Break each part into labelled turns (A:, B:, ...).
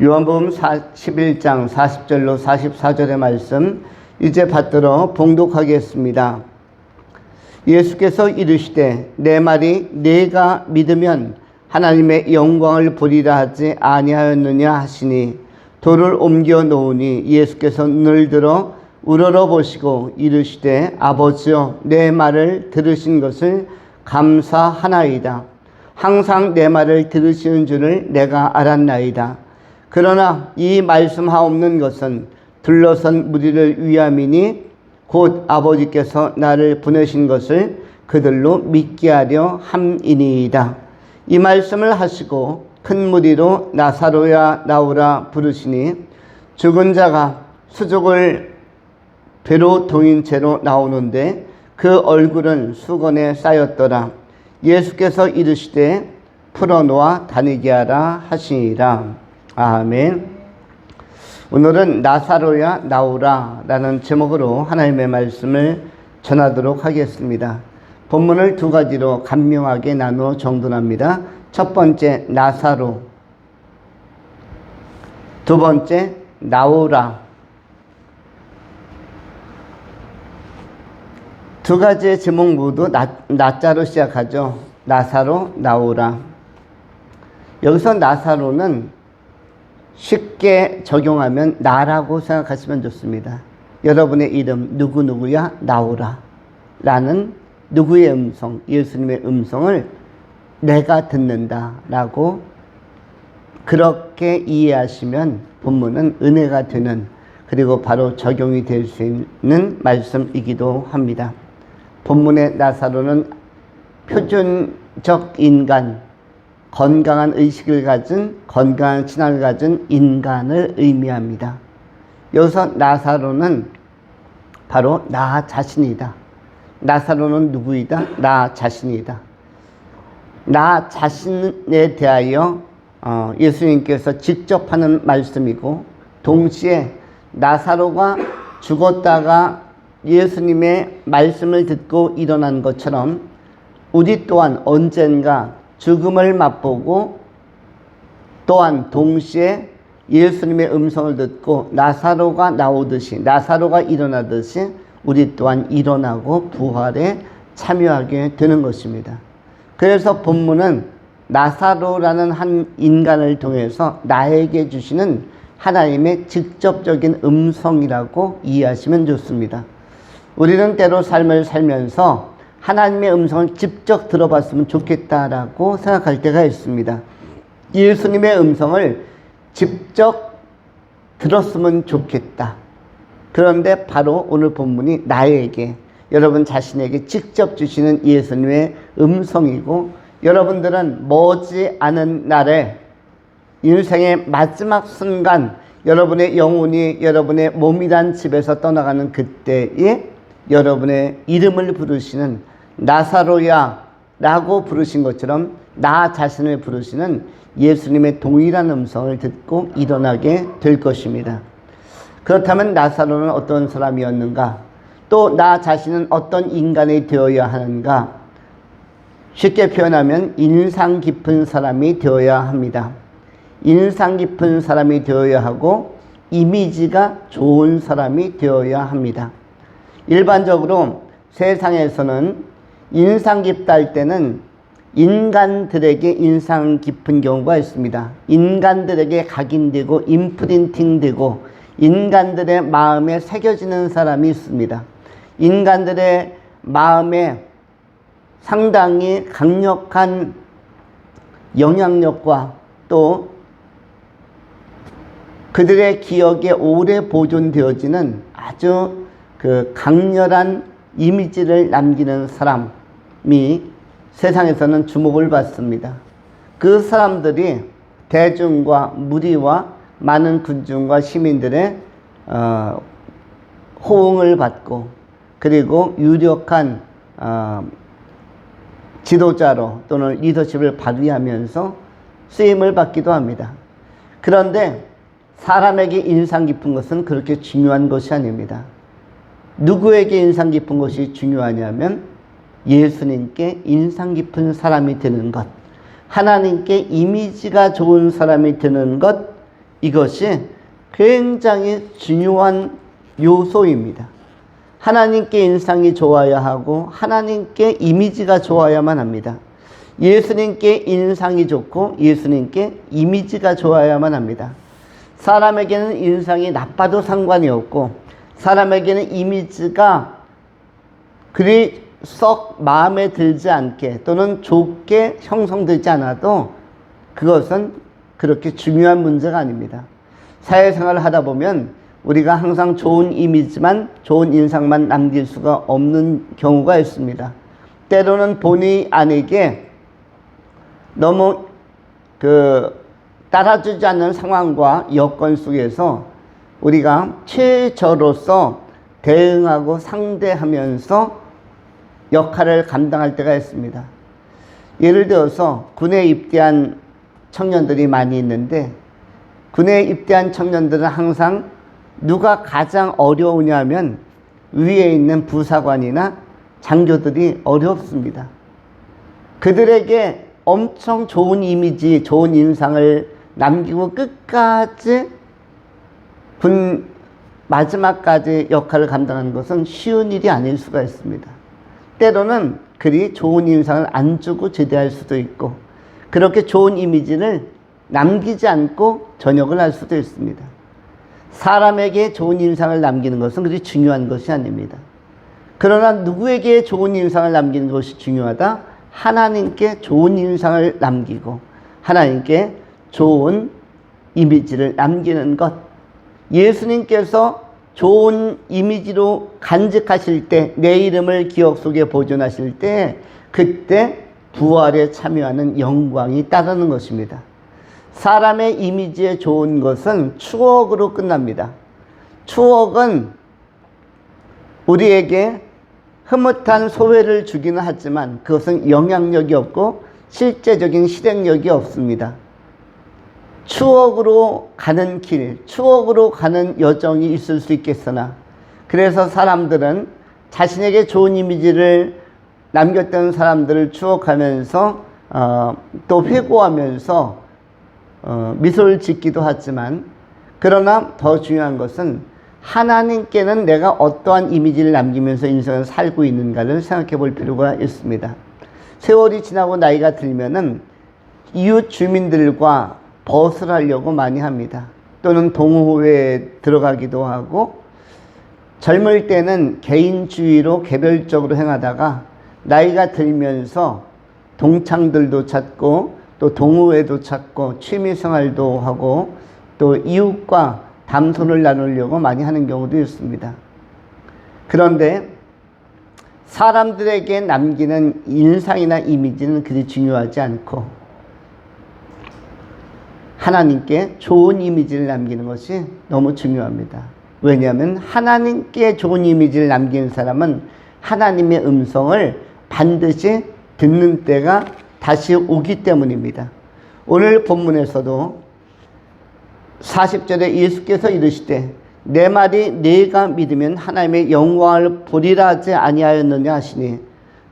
A: 요한복음 11장 40절로 44절의 말씀 이제 받들어 봉독하겠습니다. 예수께서 이르시되 내 말이 네가 믿으면 하나님의 영광을 보리라 하지 아니하였느냐 하시니 돌을 옮겨 놓으니 예수께서 눈을 들어 우러러 보시고 이르시되 아버지여 내 말을 들으신 것을 감사하나이다. 항상 내 말을 들으시는 줄을 내가 알았나이다. 그러나 이 말씀하옵는 것은 둘러선 무리를 위함이니 곧 아버지께서 나를 보내신 것을 그들로 믿게 하려 함이니이다. 이 말씀을 하시고 큰 무리로 나사로야 나오라 부르시니 죽은 자가 수족을 배로 동인 채로 나오는데 그 얼굴은 수건에 쌓였더라. 예수께서 이르시되 풀어놓아 다니게 하라 하시니라. 아멘. 오늘은 나사로야 나오라 라는 제목으로 하나님의 말씀을 전하도록 하겠습니다. 본문을 두 가지로 간명하게 나누어 정돈합니다. 첫 번째 나사로, 두 번째 나오라. 두 가지의 제목 모두 나자로 시작하죠. 나사로 나오라. 여기서 나사로는 쉽게 적용하면 나라고 생각하시면 좋습니다. 여러분의 이름 누구누구야 나오라 라는 누구의 음성, 예수님의 음성을 내가 듣는다 라고 그렇게 이해하시면 본문은 은혜가 되는, 그리고 바로 적용이 될 수 있는 말씀이기도 합니다. 본문의 나사로는 표준적 인간, 건강한 의식을 가진, 건강한 신앙을 가진 인간을 의미합니다. 여기서 나사로는 바로 나 자신이다. 나사로는 누구이다? 나 자신이다. 나 자신에 대하여 예수님께서 직접 하는 말씀이고, 동시에 나사로가 죽었다가 예수님의 말씀을 듣고 일어난 것처럼 우리 또한 언젠가 죽음을 맛보고 또한 동시에 예수님의 음성을 듣고 나사로가 나오듯이, 나사로가 일어나듯이 우리 또한 일어나고 부활에 참여하게 되는 것입니다. 그래서 본문은 나사로라는 한 인간을 통해서 나에게 주시는 하나님의 직접적인 음성이라고 이해하시면 좋습니다. 우리는 때로 삶을 살면서 하나님의 음성을 직접 들어봤으면 좋겠다라고 생각할 때가 있습니다. 예수님의 음성을 직접 들었으면 좋겠다. 그런데 바로 오늘 본문이 나에게, 여러분 자신에게 직접 주시는 예수님의 음성이고, 여러분들은 머지 않은 날에 인생의 마지막 순간 여러분의 영혼이 여러분의 몸이란 집에서 떠나가는 그때에 여러분의 이름을 부르시는 나사로야 라고 부르신 것처럼 나 자신을 부르시는 예수님의 동일한 음성을 듣고 일어나게 될 것입니다. 그렇다면 나사로는 어떤 사람이었는가? 또 나 자신은 어떤 인간이 되어야 하는가? 쉽게 표현하면 인상 깊은 사람이 되어야 합니다. 인상 깊은 사람이 되어야 하고 이미지가 좋은 사람이 되어야 합니다. 일반적으로 세상에서는 인상 깊다 할 때는 인간들에게 인상 깊은 경우가 있습니다. 인간들에게 각인되고 임프린팅되고 인간들의 마음에 새겨지는 사람이 있습니다. 인간들의 마음에 상당히 강력한 영향력과 또 그들의 기억에 오래 보존되어지는 아주 강렬한 이미지를 남기는 사람이 세상에서는 주목을 받습니다. 그 사람들이 대중과 무리와 많은 군중과 시민들의 호응을 받고, 그리고 유력한 지도자로 또는 리더십을 발휘하면서 쓰임을 받기도 합니다. 그런데 사람에게 인상 깊은 것은 그렇게 중요한 것이 아닙니다. 누구에게 인상 깊은 것이 중요하냐면 예수님께 인상 깊은 사람이 되는 것, 하나님께 이미지가 좋은 사람이 되는 것, 이것이 굉장히 중요한 요소입니다. 하나님께 인상이 좋아야 하고 하나님께 이미지가 좋아야만 합니다. 예수님께 인상이 좋고 예수님께 이미지가 좋아야만 합니다. 사람에게는 인상이 나빠도 상관이 없고 사람에게는 이미지가 그리 썩 마음에 들지 않게 또는 좋게 형성되지 않아도 그것은 그렇게 중요한 문제가 아닙니다. 사회생활을 하다 보면 우리가 항상 좋은 이미지만 좋은 인상만 남길 수가 없는 경우가 있습니다. 때로는 본의 아니게 너무 따라주지 않는 상황과 여건 속에서 우리가 최저로서 대응하고 상대하면서 역할을 감당할 때가 있습니다. 예를 들어서 군에 입대한 청년들이 많이 있는데 군에 입대한 청년들은 항상 누가 가장 어려우냐면 위에 있는 부사관이나 장교들이 어렵습니다. 그들에게 엄청 좋은 이미지, 좋은 인상을 남기고 끝까지 군 마지막까지 역할을 감당하는 것은 쉬운 일이 아닐 수가 있습니다. 때로는 그리 좋은 인상을 안 주고 제대할 수도 있고 그렇게 좋은 이미지를 남기지 않고 전역을 할 수도 있습니다. 사람에게 좋은 인상을 남기는 것은 그리 중요한 것이 아닙니다. 그러나 누구에게 좋은 인상을 남기는 것이 중요하다? 하나님께 좋은 인상을 남기고 하나님께 좋은 이미지를 남기는 것. 예수님께서 좋은 이미지로 간직하실 때, 내 이름을 기억 속에 보존하실 때 그때 부활에 참여하는 영광이 따르는 것입니다. 사람의 이미지에 좋은 것은 추억으로 끝납니다. 추억은 우리에게 흐뭇한 소회를 주기는 하지만 그것은 영향력이 없고 실제적인 실행력이 없습니다. 추억으로 가는 길, 추억으로 가는 여정이 있을 수 있겠으나 그래서 사람들은 자신에게 좋은 이미지를 남겼던 사람들을 추억하면서 또 회고하면서 미소를 짓기도 하지만 그러나 더 중요한 것은 하나님께는 내가 어떠한 이미지를 남기면서 인생을 살고 있는가를 생각해 볼 필요가 있습니다. 세월이 지나고 나이가 들면은 이웃 주민들과 벗을 하려고 많이 합니다. 또는 동호회에 들어가기도 하고 젊을 때는 개인주의로 개별적으로 행하다가 나이가 들면서 동창들도 찾고 또 동호회도 찾고 취미생활도 하고 또 이웃과 담소를 나누려고 많이 하는 경우도 있습니다. 그런데 사람들에게 남기는 인상이나 이미지는 그리 중요하지 않고 하나님께 좋은 이미지를 남기는 것이 너무 중요합니다. 왜냐하면 하나님께 좋은 이미지를 남기는 사람은 하나님의 음성을 반드시 듣는 때가 다시 오기 때문입니다. 오늘 본문에서도 40절에 예수께서 이르시되 내 말이 네가 믿으면 하나님의 영광을 보리라 하지 아니하였느냐 하시니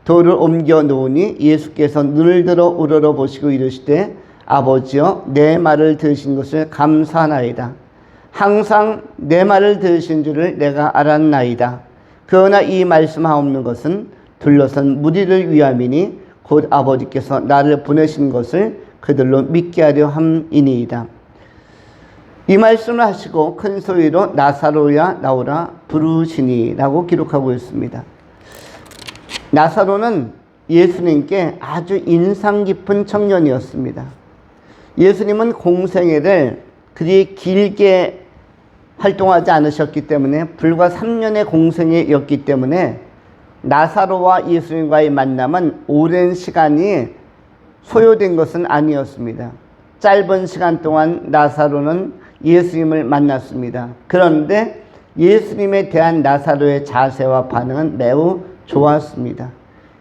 A: 돌을 옮겨 놓으니 예수께서 눈을 들어 우러러 보시고 이르시되 아버지여 내 말을 들으신 것을 감사하나이다. 항상 내 말을 들으신 줄을 내가 알았나이다. 그러나 이 말씀하옵는 것은 둘러선 무리를 위함이니 곧 아버지께서 나를 보내신 것을 그들로 믿게 하려 함이니이다. 이 말씀을 하시고 큰 소리로 나사로야 나오라 부르시니 라고 기록하고 있습니다. 나사로는 예수님께 아주 인상 깊은 청년이었습니다. 예수님은 공생애를 그리 길게 활동하지 않으셨기 때문에 불과 3년의 공생애였기 때문에 나사로와 예수님과의 만남은 오랜 시간이 소요된 것은 아니었습니다. 짧은 시간 동안 나사로는 예수님을 만났습니다. 그런데 예수님에 대한 나사로의 자세와 반응은 매우 좋았습니다.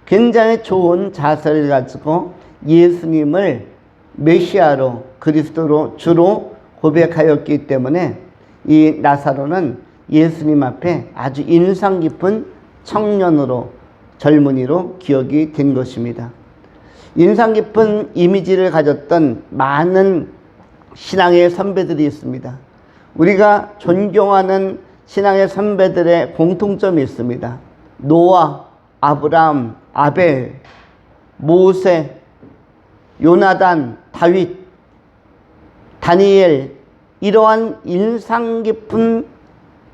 A: 굉장히 좋은 자세를 가지고 예수님을 메시아로 그리스도로 주로 고백하였기 때문에 이 나사로는 예수님 앞에 아주 인상 깊은 청년으로 젊은이로 기억이 된 것입니다. 인상 깊은 이미지를 가졌던 많은 신앙의 선배들이 있습니다. 우리가 존경하는 신앙의 선배들의 공통점이 있습니다. 노아, 아브라함, 아벨, 모세, 요나단, 다윗, 다니엘, 이러한 인상 깊은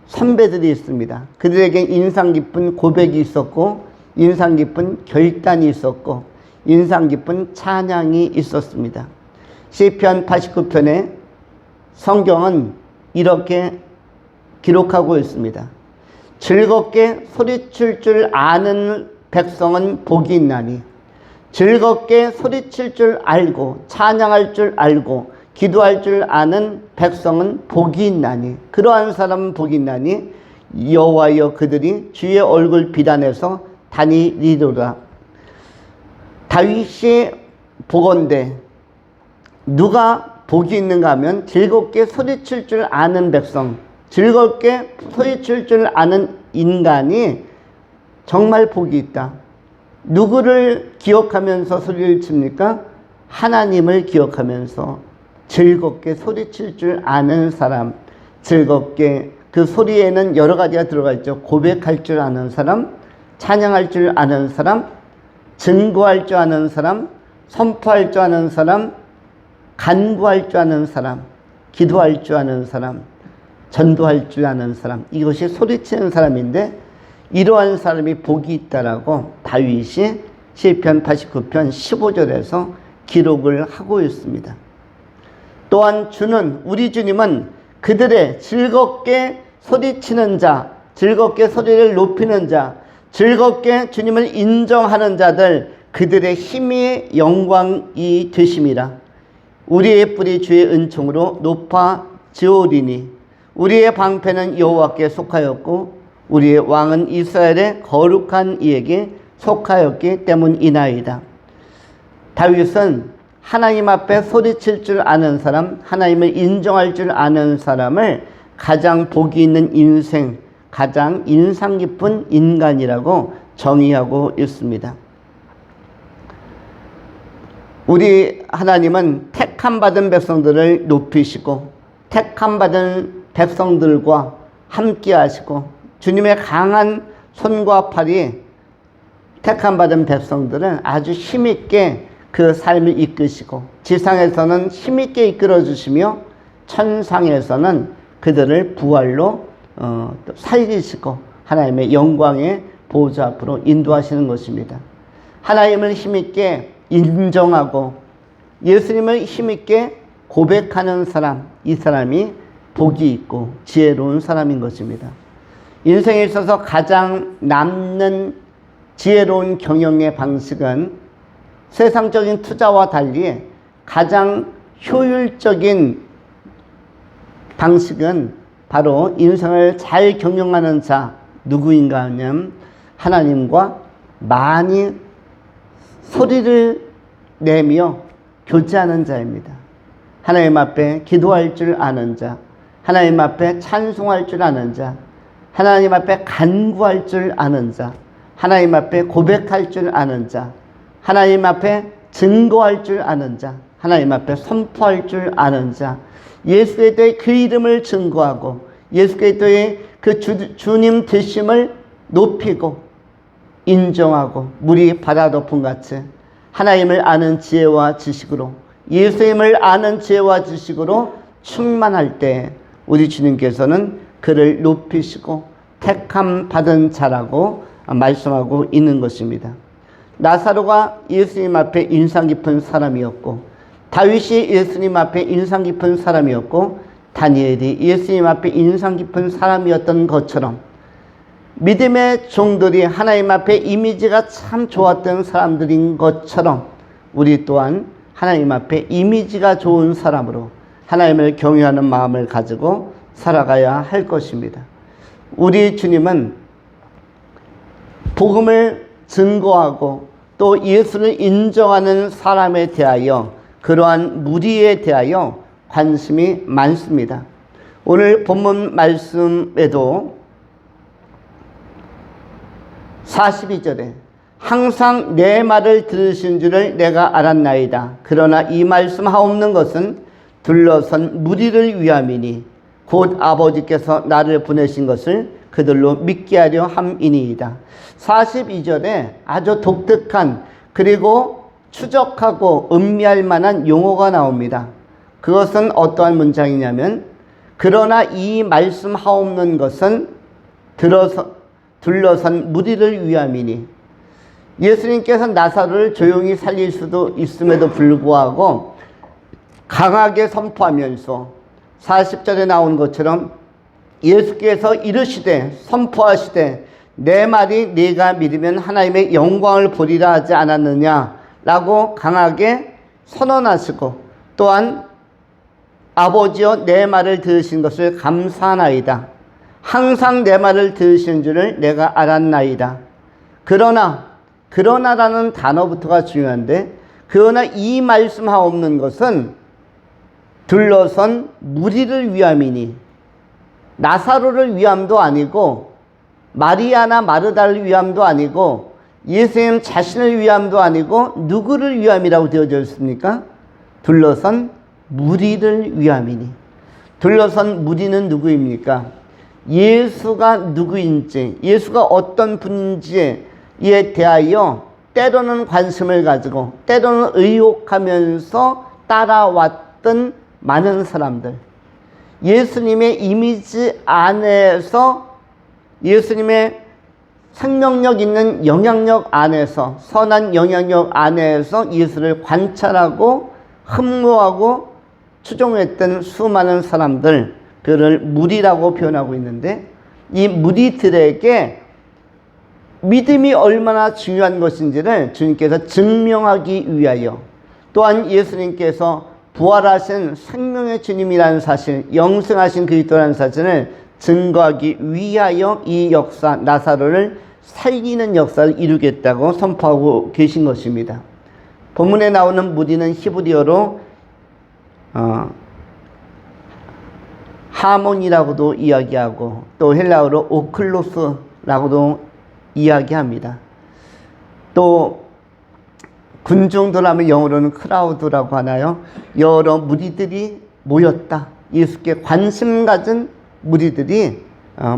A: 선배들이 있습니다. 그들에게 인상 깊은 고백이 있었고, 인상 깊은 결단이 있었고, 인상 깊은 찬양이 있었습니다. 시편 89편에 성경은 이렇게 기록하고 있습니다. 즐겁게 소리칠 줄 아는 백성은 복이 있나니, 즐겁게 소리칠 줄 알고 찬양할 줄 알고 기도할 줄 아는 백성은 복이 있나니, 그러한 사람은 복이 있나니 여호와여 그들이 주의 얼굴 비단에서 다니리로다. 다윗이 보건대 누가 복이 있는가 하면 즐겁게 소리칠 줄 아는 백성, 즐겁게 소리칠 줄 아는 인간이 정말 복이 있다. 누구를 기억하면서 소리를 칩니까? 하나님을 기억하면서 즐겁게 소리칠 줄 아는 사람, 즐겁게 그 소리에는 여러 가지가 들어가 있죠. 고백할 줄 아는 사람, 찬양할 줄 아는 사람, 증거할 줄 아는 사람, 선포할 줄 아는 사람, 간구할 줄 아는 사람, 기도할 줄 아는 사람, 전도할 줄 아는 사람, 이것이 소리치는 사람인데, 이러한 사람이 복이 있다라고 다윗이 시편 89편 15절에서 기록을 하고 있습니다. 또한 우리 주님은 그들의 즐겁게 소리치는 자, 즐겁게 소리를 높이는 자, 즐겁게 주님을 인정하는 자들, 그들의 힘이 영광이 되심이라. 우리의 뿔이 주의 은총으로 높아지오리니, 우리의 방패는 여호와께 속하였고 우리의 왕은 이스라엘의 거룩한 이에게 속하였기 때문이나이다. 다윗은 하나님 앞에 소리칠 줄 아는 사람, 하나님을 인정할 줄 아는 사람을 가장 복이 있는 인생, 가장 인상 깊은 인간이라고 정의하고 있습니다. 우리 하나님은 택함 받은 백성들을 높이시고 택함 받은 백성들과 함께 하시고, 주님의 강한 손과 팔이 택함 받은 백성들은 아주 힘있게 그 삶을 이끄시고, 지상에서는 힘있게 이끌어 주시며 천상에서는 그들을 부활로 살리시고 하나님의 영광의 보좌 앞으로 인도하시는 것입니다. 하나님을 힘있게 인정하고 예수님을 힘있게 고백하는 사람, 이 사람이 복이 있고 지혜로운 사람인 것입니다. 인생에 있어서 가장 남는 지혜로운 경영의 방식은 세상적인 투자와 달리 가장 효율적인 방식은 바로 인생을 잘 경영하는 자, 누구인가 하면 하나님과 많이 소리를 내며 교제하는 자입니다. 하나님 앞에 기도할 줄 아는 자, 하나님 앞에 찬송할 줄 아는 자, 하나님 앞에 간구할 줄 아는 자, 하나님 앞에 고백할 줄 아는 자, 하나님 앞에 증거할 줄 아는 자, 하나님 앞에 선포할 줄 아는 자, 예수 그리스도의 그 이름을 증거하고 예수 그리스도의 그 주님 되심을 높이고 인정하고 물이 바다 덮음 같이 하나님을 아는 지혜와 지식으로, 예수님을 아는 지혜와 지식으로 충만할 때 우리 주님께서는 그를 높이시고 택함 받은 자라고 말씀하고 있는 것입니다. 나사로가 예수님 앞에 인상 깊은 사람이었고, 다윗이 예수님 앞에 인상 깊은 사람이었고, 다니엘이 예수님 앞에 인상 깊은 사람이었던 것처럼 믿음의 종들이 하나님 앞에 이미지가 참 좋았던 사람들인 것처럼 우리 또한 하나님 앞에 이미지가 좋은 사람으로 하나님을 경외하는 마음을 가지고 살아가야 할 것입니다. 우리 주님은 복음을 증거하고 또 예수를 인정하는 사람에 대하여, 그러한 무리에 대하여 관심이 많습니다. 오늘 본문 말씀에도 42절에 항상 내 말을 들으신 줄을 내가 알았나이다. 그러나 이 말씀 하옵는 것은 둘러선 무리를 위함이니 곧 아버지께서 나를 보내신 것을 그들로 믿게 하려 함이니이다. 42절에 아주 독특한 그리고 추적하고 음미할 만한 용어가 나옵니다. 그것은 어떠한 문장이냐면 그러나 이 말씀하옵는 것은 둘러선 무리를 위함이니, 예수님께서 나사로를 조용히 살릴 수도 있음에도 불구하고 강하게 선포하면서 40절에 나온 것처럼 예수께서 이르시되 선포하시되 내 말이 네가 믿으면 하나님의 영광을 보리라 하지 않았느냐라고 강하게 선언하시고, 또한 아버지여 내 말을 들으신 것을 감사하나이다. 항상 내 말을 들으신 줄을 내가 알았나이다. 그러나라는 단어부터가 중요한데, 그러나 이 말씀하옵는 것은 둘러선 무리를 위함이니, 나사로를 위함도 아니고 마리아나 마르다를 위함도 아니고 예수님 자신을 위함도 아니고 누구를 위함이라고 되어져 있습니까? 둘러선 무리를 위함이니. 둘러선 무리는 누구입니까? 예수가 누구인지, 예수가 어떤 분인지에 대하여 때로는 관심을 가지고 때로는 의혹하면서 따라왔던 많은 사람들, 예수님의 이미지 안에서, 예수님의 생명력 있는 영향력 안에서, 선한 영향력 안에서 예수를 관찰하고 흠모하고 추종했던 수많은 사람들, 그를 무리라고 표현하고 있는데, 이 무리들에게 믿음이 얼마나 중요한 것인지를 주님께서 증명하기 위하여, 또한 예수님께서 부활하신 생명의 주님이라는 사실, 영생하신 그리스도라는 사실을 증거하기 위하여 이 역사, 나사로를 살리는 역사를 이루겠다고 선포하고 계신 것입니다. 본문에 나오는 무리는 히브리어로 하몬이라고도 이야기하고 또 헬라어로 오클로스라고도 이야기합니다. 또 군중들 하면 영어로는 크라우드라고 하나요? 여러 무리들이 모였다. 예수께 관심 가진 무리들이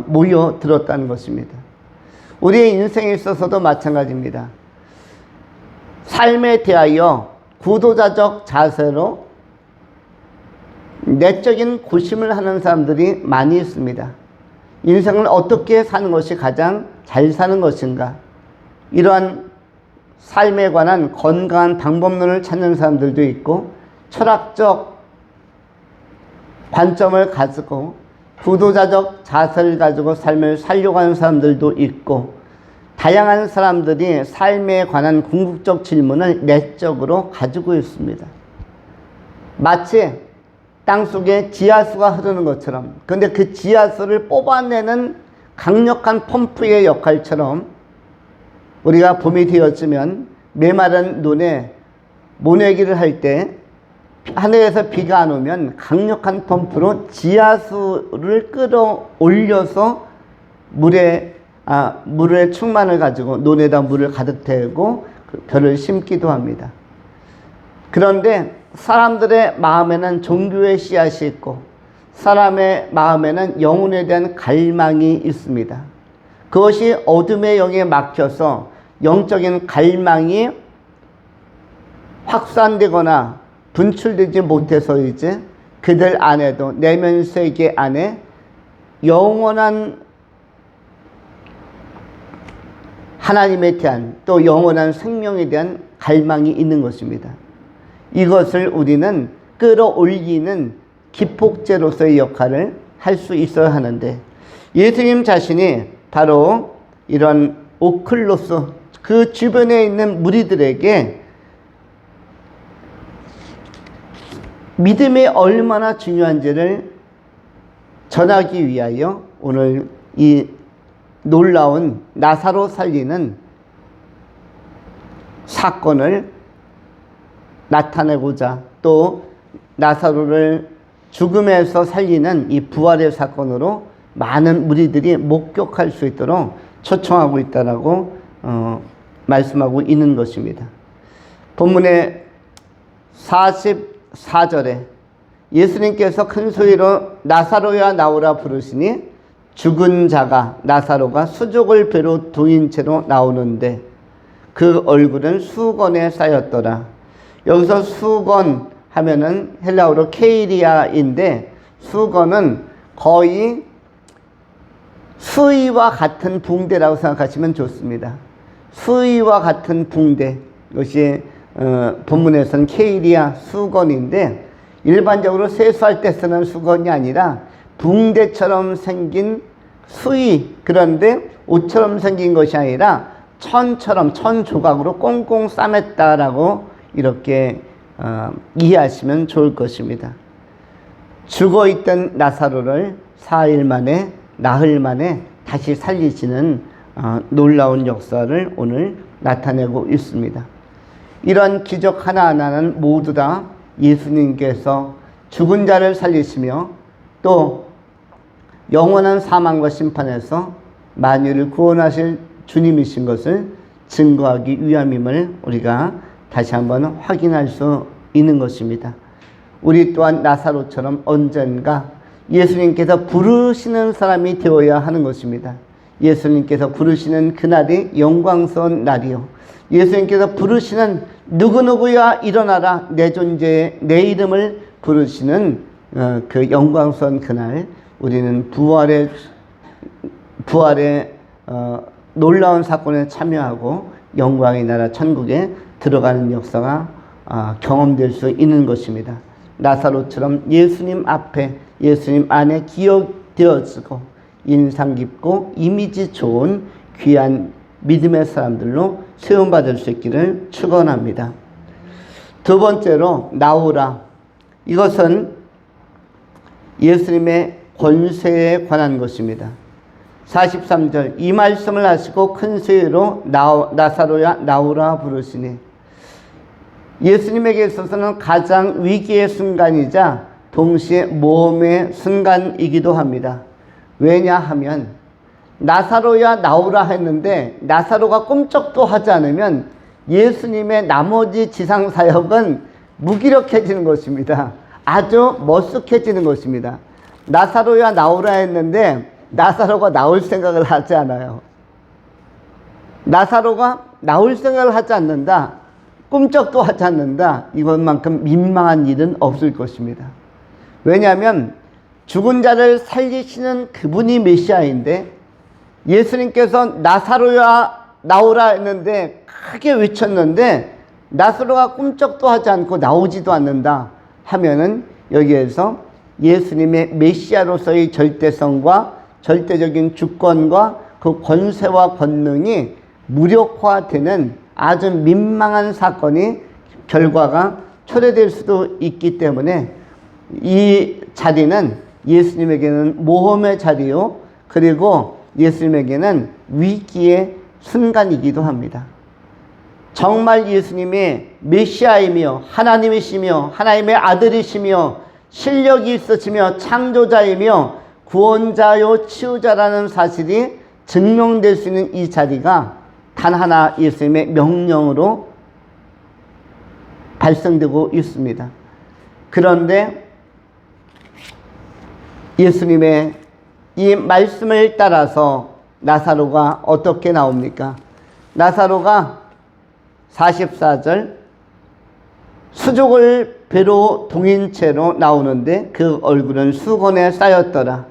A: 모여들었다는 것입니다. 우리의 인생에 있어서도 마찬가지입니다. 삶에 대하여 구도자적 자세로 내적인 고심을 하는 사람들이 많이 있습니다. 인생을 어떻게 사는 것이 가장 잘 사는 것인가? 이러한 삶에 관한 건강한 방법론을 찾는 사람들도 있고, 철학적 관점을 가지고 구도자적 자세를 가지고 삶을 살려고 하는 사람들도 있고, 다양한 사람들이 삶에 관한 궁극적 질문을 내적으로 가지고 있습니다. 마치 땅속에 지하수가 흐르는 것처럼, 그런데 그 지하수를 뽑아내는 강력한 펌프의 역할처럼 우리가 봄이 되었으면 메마른 논에 모내기를 할 때 하늘에서 비가 안 오면 강력한 펌프로 지하수를 끌어올려서 물의 충만을 가지고 논에다 물을 가득 태우고 벼를 심기도 합니다. 그런데 사람들의 마음에는 종교의 씨앗이 있고 사람의 마음에는 영혼에 대한 갈망이 있습니다. 그것이 어둠의 영에 막혀서 영적인 갈망이 확산되거나 분출되지 못해서이지, 그들 안에도, 내면 세계 안에 영원한 하나님에 대한, 또 영원한 생명에 대한 갈망이 있는 것입니다. 이것을 우리는 끌어올리는 기폭제로서의 역할을 할 수 있어야 하는데, 예수님 자신이 바로 이런 오클로스, 그 주변에 있는 무리들에게 믿음이 얼마나 중요한지를 전하기 위하여 오늘 이 놀라운 나사로 살리는 사건을 나타내고자, 또 나사로를 죽음에서 살리는 이 부활의 사건으로 많은 무리들이 목격할 수 있도록 초청하고 있다라고 말씀하고 있는 것입니다. 본문의 44절에 예수님께서 큰 소리로 나사로야 나오라 부르시니 죽은 자가 나사로가 수족을 배로 동인 채로 나오는데 그 얼굴은 수건에 쌓였더라. 여기서 수건 하면은 헬라어로 케이리아인데 수건은 거의 수의와 같은 붕대라고 생각하시면 좋습니다. 수의와 같은 붕대, 이것이 본문에서는 케이리아 수건인데 일반적으로 세수할 때 쓰는 수건이 아니라 붕대처럼 생긴 수의, 그런데 옷처럼 생긴 것이 아니라 천처럼 천 조각으로 꽁꽁 싸맸다라고 이렇게 이해하시면 좋을 것입니다. 죽어있던 나사로를 4일 만에 나흘 만에 다시 살리시는 놀라운 역사를 오늘 나타내고 있습니다. 이런 기적 하나하나는 모두 다 예수님께서 죽은 자를 살리시며 또 영원한 사망과 심판에서 만유를 구원하실 주님이신 것을 증거하기 위함임을 우리가 다시 한번 확인할 수 있는 것입니다. 우리 또한 나사로처럼 언젠가 예수님께서 부르시는 사람이 되어야 하는 것입니다. 예수님께서 부르시는 그날이 영광스러운 날이요, 예수님께서 부르시는 누구누구야 일어나라 내 존재에 내 이름을 부르시는 그 영광스러운 그날, 우리는 부활의 놀라운 사건에 참여하고 영광의 나라 천국에 들어가는 역사가 경험될 수 있는 것입니다. 나사로처럼 예수님 앞에, 예수님 안에 기억되어지고 인상 깊고 이미지 좋은 귀한 믿음의 사람들로 세움받을 수 있기를 축원합니다. 두 번째로 나오라. 이것은 예수님의 권세에 관한 것입니다. 43절 이 말씀을 하시고 큰 소리로 나사로야 나오라 부르시니, 예수님에게 있어서는 가장 위기의 순간이자 동시에 모험의 순간이기도 합니다. 왜냐하면 나사로야 나오라 했는데 나사로가 꿈쩍도 하지 않으면 예수님의 나머지 지상사역은 무기력해지는 것입니다. 아주 머쓱해지는 것입니다. 나사로야 나오라 했는데 나사로가 나올 생각을 하지 않아요. 나사로가 나올 생각을 하지 않는다, 꿈쩍도 하지 않는다, 이것만큼 민망한 일은 없을 것입니다. 왜냐하면 죽은 자를 살리시는 그분이 메시아인데 예수님께서 나사로야 나오라 했는데 크게 외쳤는데 나사로가 꿈쩍도 하지 않고 나오지도 않는다 하면은 여기에서 예수님의 메시아로서의 절대성과 절대적인 주권과 그 권세와 권능이 무력화되는 아주 민망한 사건이 결과가 초래될 수도 있기 때문에 이 자리는 예수님에게는 모험의 자리요, 그리고 예수님에게는 위기의 순간이기도 합니다. 정말 예수님이 메시아이며 하나님이시며 하나님의 아들이시며 실력이 있으시며 창조자이며 구원자요 치유자라는 사실이 증명될 수 있는 이 자리가 단 하나 예수님의 명령으로 발생되고 있습니다. 그런데 예수님의 이 말씀을 따라서 나사로가 어떻게 나옵니까? 나사로가 44절 수족을 배로 동인 채로 나오는데 그 얼굴은 수건에 쌓였더라.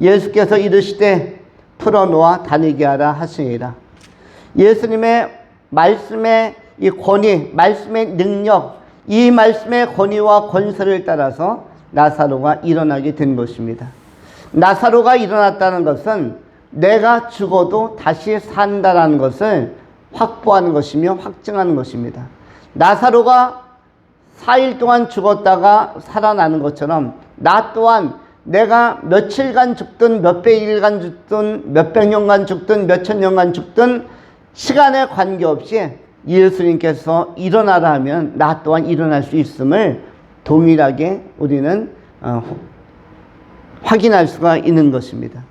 A: 예수께서 이르시되 풀어놓아 다니게 하라 하시니라. 예수님의 말씀의 이 권위, 말씀의 능력, 이 말씀의 권위와 권세를 따라서 나사로가 일어나게 된 것입니다. 나사로가 일어났다는 것은 내가 죽어도 다시 산다라는 것을 확보하는 것이며 확증하는 것입니다. 나사로가 4일 동안 죽었다가 살아나는 것처럼 나 또한 내가 며칠간 죽든 몇백일간 죽든 몇백 년간 죽든 몇천 년간 죽든 시간에 관계없이 예수님께서 일어나라 하면 나 또한 일어날 수 있음을 동일하게 우리는 확인할 수가 있는 것입니다.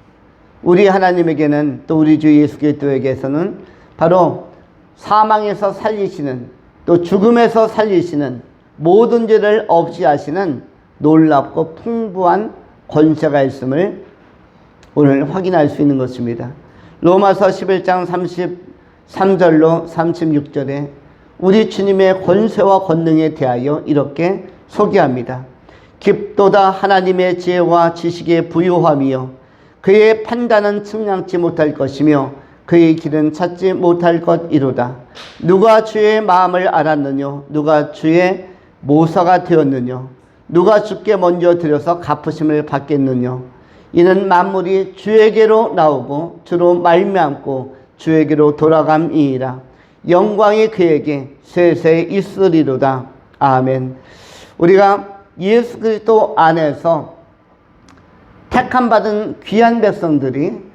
A: 우리 하나님에게는 또 우리 주 예수 그리스도에게서는 바로 사망에서 살리시는 또 죽음에서 살리시는 모든 죄를 없이 하시는 놀랍고 풍부한 권세가 있음을 오늘 확인할 수 있는 것입니다. 로마서 11장 33절로 36절에 우리 주님의 권세와 권능에 대하여 이렇게 소개합니다. 깊도다 하나님의 지혜와 지식의 부요함이요 그의 판단은 측량치 못할 것이며 그의 길은 찾지 못할 것이로다. 누가 주의 마음을 알았느뇨? 누가 주의 모사가 되었느뇨? 누가 주께 먼저 드려서 갚으심을 받겠느뇨? 이는 만물이 주에게로 나오고 주로 말미암고 주에게로 돌아감이니라. 영광이 그에게 세세 있으리로다. 아멘. 우리가 예수 그리스도 안에서 택함 받은 귀한 백성들이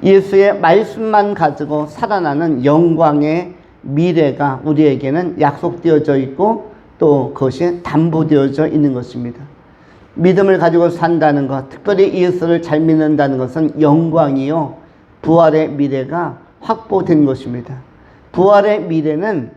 A: 예수의 말씀만 가지고 살아나는 영광의 미래가 우리에게는 약속되어져 있고 또 그것이 담보되어져 있는 것입니다. 믿음을 가지고 산다는 것, 특별히 예수를 잘 믿는다는 것은 영광이요 부활의 미래가 확보된 것입니다. 부활의 미래는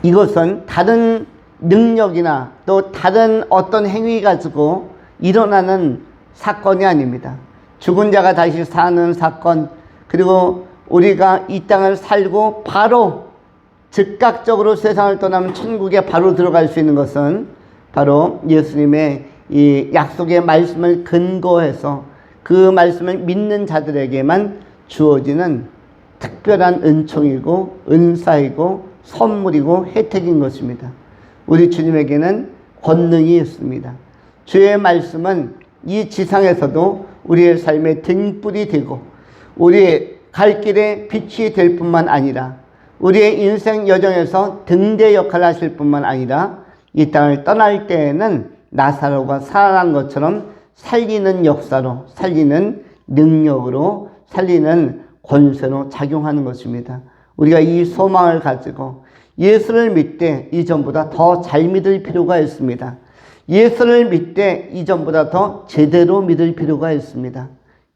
A: 이것은 다른 능력이나 또 다른 어떤 행위 가지고 일어나는 사건이 아닙니다. 죽은 자가 다시 사는 사건, 그리고 우리가 이 땅을 살고 바로 즉각적으로 세상을 떠나면 천국에 바로 들어갈 수 있는 것은 바로 예수님의 이 약속의 말씀을 근거해서 그 말씀을 믿는 자들에게만 주어지는 특별한 은총이고 은사이고 선물이고 혜택인 것입니다. 우리 주님에게는 권능이 있습니다. 주의 말씀은 이 지상에서도 우리의 삶의 등불이 되고 우리의 갈 길에 빛이 될 뿐만 아니라 우리의 인생 여정에서 등대 역할을 하실 뿐만 아니라 이 땅을 떠날 때에는 나사로가 살아난 것처럼 살리는 역사로, 살리는 능력으로, 살리는 권세로 작용하는 것입니다. 우리가 이 소망을 가지고 예수를 믿되 이전보다 더 잘 믿을 필요가 있습니다. 예수를 믿되 이전보다 더 제대로 믿을 필요가 있습니다.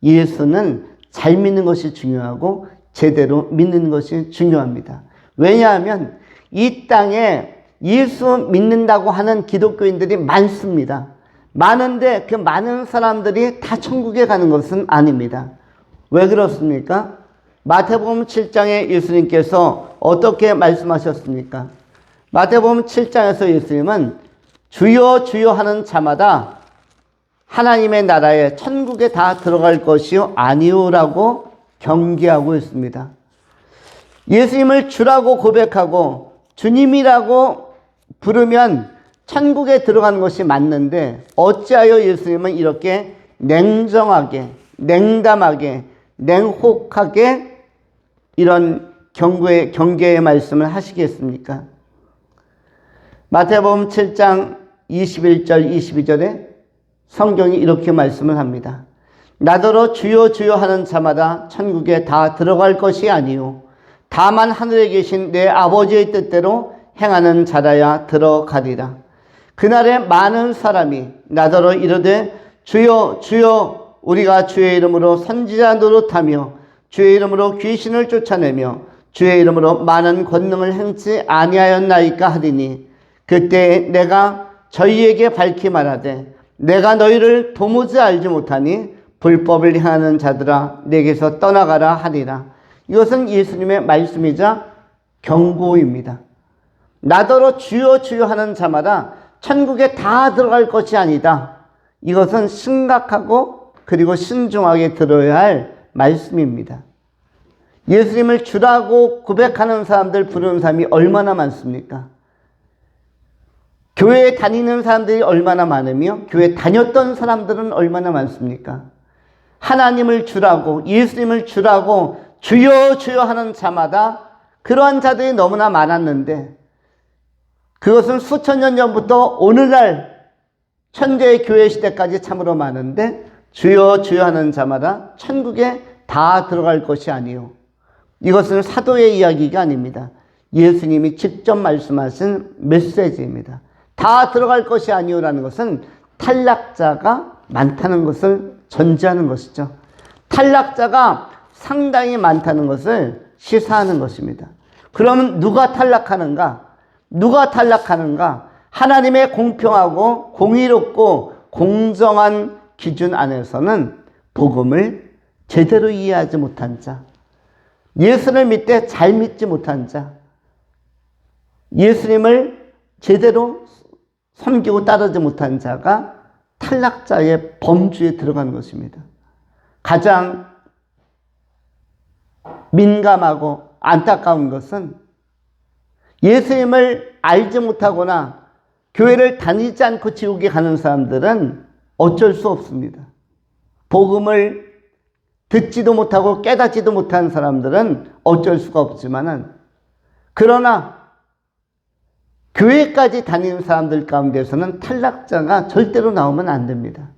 A: 예수는 잘 믿는 것이 중요하고 제대로 믿는 것이 중요합니다. 왜냐하면 이 땅에 예수 믿는다고 하는 기독교인들이 많습니다. 많은데 그 많은 사람들이 다 천국에 가는 것은 아닙니다. 왜 그렇습니까? 마태복음 7장에 예수님께서 어떻게 말씀하셨습니까? 마태복음 7장에서 예수님은 주여 주여 하는 자마다 하나님의 나라에 천국에 다 들어갈 것이요 아니오라고 경계하고 있습니다. 예수님을 주라고 고백하고 주님이라고 부르면 천국에 들어가는 것이 맞는데 어찌하여 예수님은 이렇게 냉정하게, 냉담하게, 냉혹하게 이런 경계의 말씀을 하시겠습니까? 마태복음 7장 21절 22절에 성경이 이렇게 말씀을 합니다. 나더러 주여 주여 하는 자마다 천국에 다 들어갈 것이 아니요 다만 하늘에 계신 내 아버지의 뜻대로 행하는 자라야 들어가리라. 그날에 많은 사람이 나더러 이르되 주여 주여 우리가 주의 이름으로 선지자 노릇하며 주의 이름으로 귀신을 쫓아내며 주의 이름으로 많은 권능을 행치 아니하였나이까 하리니 그때 내가 저희에게 밝히 말하되 내가 너희를 도무지 알지 못하니 불법을 행하는 자들아 내게서 떠나가라 하리라. 이것은 예수님의 말씀이자 경고입니다. 나더러 주여 주여 하는 자마다 천국에 다 들어갈 것이 아니다. 이것은 심각하고 그리고 신중하게 들어야 할 말씀입니다. 예수님을 주라고 고백하는 사람들 부르는 사람이 얼마나 많습니까? 교회에 다니는 사람들이 얼마나 많으며 교회 다녔던 사람들은 얼마나 많습니까? 하나님을 주라고 예수님을 주라고 주여 주여 하는 자마다 그러한 자들이 너무나 많았는데 그것은 수천 년 전부터 오늘날 천재의 교회 시대까지 참으로 많은데 주여 주여 하는 자마다 천국에 다 들어갈 것이 아니요. 이것은 사도의 이야기가 아닙니다. 예수님이 직접 말씀하신 메시지입니다. 다 들어갈 것이 아니오라는 것은 탈락자가 많다는 것을 전제하는 것이죠. 탈락자가 상당히 많다는 것을 시사하는 것입니다. 그러면 누가 탈락하는가? 누가 탈락하는가? 하나님의 공평하고 공의롭고 공정한 기준 안에서는 복음을 제대로 이해하지 못한 자, 예수를 믿되 잘 믿지 못한 자, 예수님을 제대로 섬기고 따르지 못한 자가 탈락자의 범주에 들어간 것입니다. 가장 민감하고 안타까운 것은 예수님을 알지 못하거나 교회를 다니지 않고 지옥에 가는 사람들은 어쩔 수 없습니다. 복음을 듣지도 못하고 깨닫지도 못한 사람들은 어쩔 수가 없지만은, 그러나 교회까지 다니는 사람들 가운데서는 탈락자가 절대로 나오면 안 됩니다.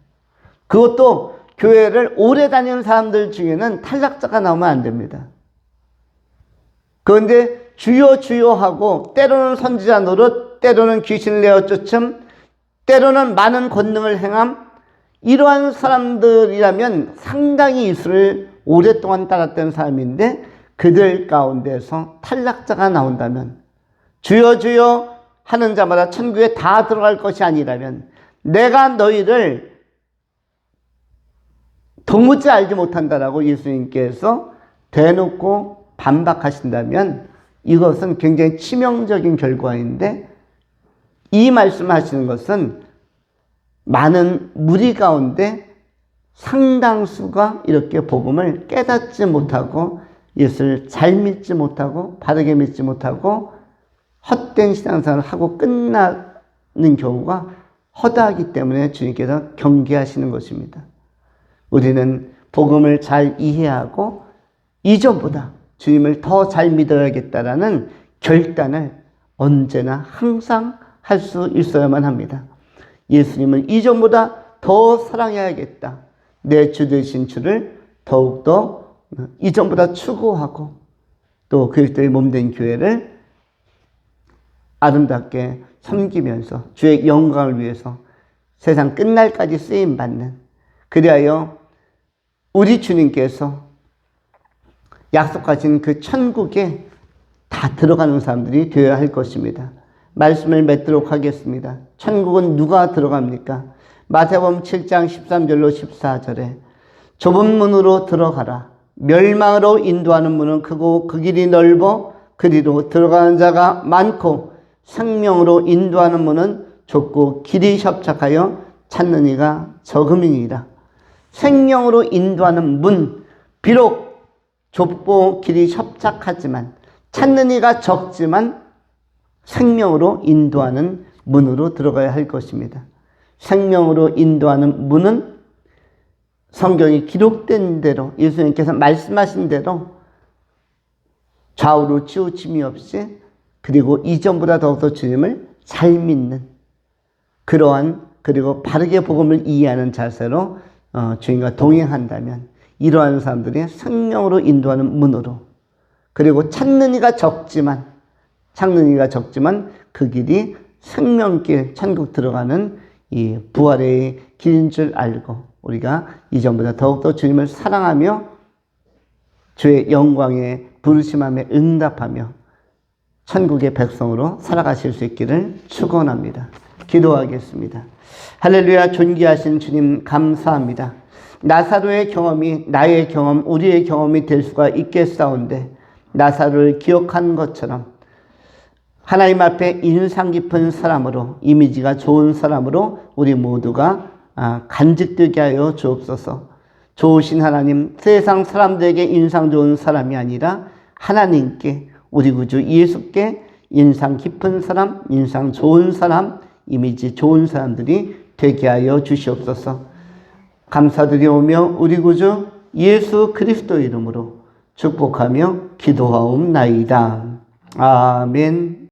A: 그것도 교회를 오래 다니는 사람들 중에는 탈락자가 나오면 안 됩니다. 그런데 주여 주여 하고 때로는 선지자 노릇, 때로는 귀신을 내어 쫓음, 때로는 많은 권능을 행함, 이러한 사람들이라면 상당히 예수를 오랫동안 따랐던 사람인데, 그들 가운데서 탈락자가 나온다면, 주여 주여 하는 자마다 천국에 다 들어갈 것이 아니라면, 내가 너희를 도무지 알지 못한다라고 예수님께서 대놓고 반박하신다면 이것은 굉장히 치명적인 결과인데, 이 말씀하시는 것은 많은 무리 가운데 상당수가 이렇게 복음을 깨닫지 못하고 예수를 잘 믿지 못하고 바르게 믿지 못하고 헛된 신앙생활을 하고 끝나는 경우가 허다하기 때문에 주님께서 경계하시는 것입니다. 우리는 복음을 잘 이해하고 이전보다 주님을 더 잘 믿어야겠다라는 결단을 언제나 항상 할 수 있어야만 합니다. 예수님을 이전보다 더 사랑해야겠다. 내 주 되신 주를 더욱더 이전보다 추구하고, 또 그리스도의 몸된 교회를 아름답게 섬기면서 주의 영광을 위해서 세상 끝날까지 쓰임받는, 그리하여 우리 주님께서 약속하신 그 천국에 다 들어가는 사람들이 되어야 할 것입니다. 말씀을 맺도록 하겠습니다. 천국은 누가 들어갑니까? 마태복음 7장 13절로 14절에 좁은 문으로 들어가라. 멸망으로 인도하는 문은 크고 그 길이 넓어 그리로 들어가는 자가 많고, 생명으로 인도하는 문은 좁고 길이 협착하여 찾는 이가 적음이니라. 생명으로 인도하는 문, 비록 좁고 길이 협착하지만, 찾는 이가 적지만 생명으로 인도하는 문으로 들어가야 할 것입니다. 생명으로 인도하는 문은 성경이 기록된 대로, 예수님께서 말씀하신 대로 좌우로 치우침이 없이, 그리고 이전보다 더욱더 주님을 잘 믿는 그러한, 그리고 바르게 복음을 이해하는 자세로 주님과 동행한다면, 이러한 사람들이 생명으로 인도하는 문으로, 그리고 찾는 이가 적지만 그 길이 생명길, 천국 들어가는 이 부활의 길인 줄 알고, 우리가 이전보다 더욱더 주님을 사랑하며 주의 영광에 부르심함에 응답하며 천국의 백성으로 살아가실 수 있기를 축원합니다. 기도하겠습니다. 할렐루야. 존귀하신 주님, 감사합니다. 나사로의 경험이 나의 경험, 우리의 경험이 될 수가 있겠사온데, 나사로를 기억한 것처럼 하나님 앞에 인상 깊은 사람으로, 이미지가 좋은 사람으로 우리 모두가 간직되게 하여 주옵소서. 좋으신 하나님, 세상 사람들에게 인상 좋은 사람이 아니라 하나님께, 우리 구주 예수께 인상 깊은 사람, 인상 좋은 사람, 이미지 좋은 사람들이 되게 하여 주시옵소서. 감사드리오며 우리 구주 예수 그리스도 이름으로 축복하며 기도하옵나이다. 아멘.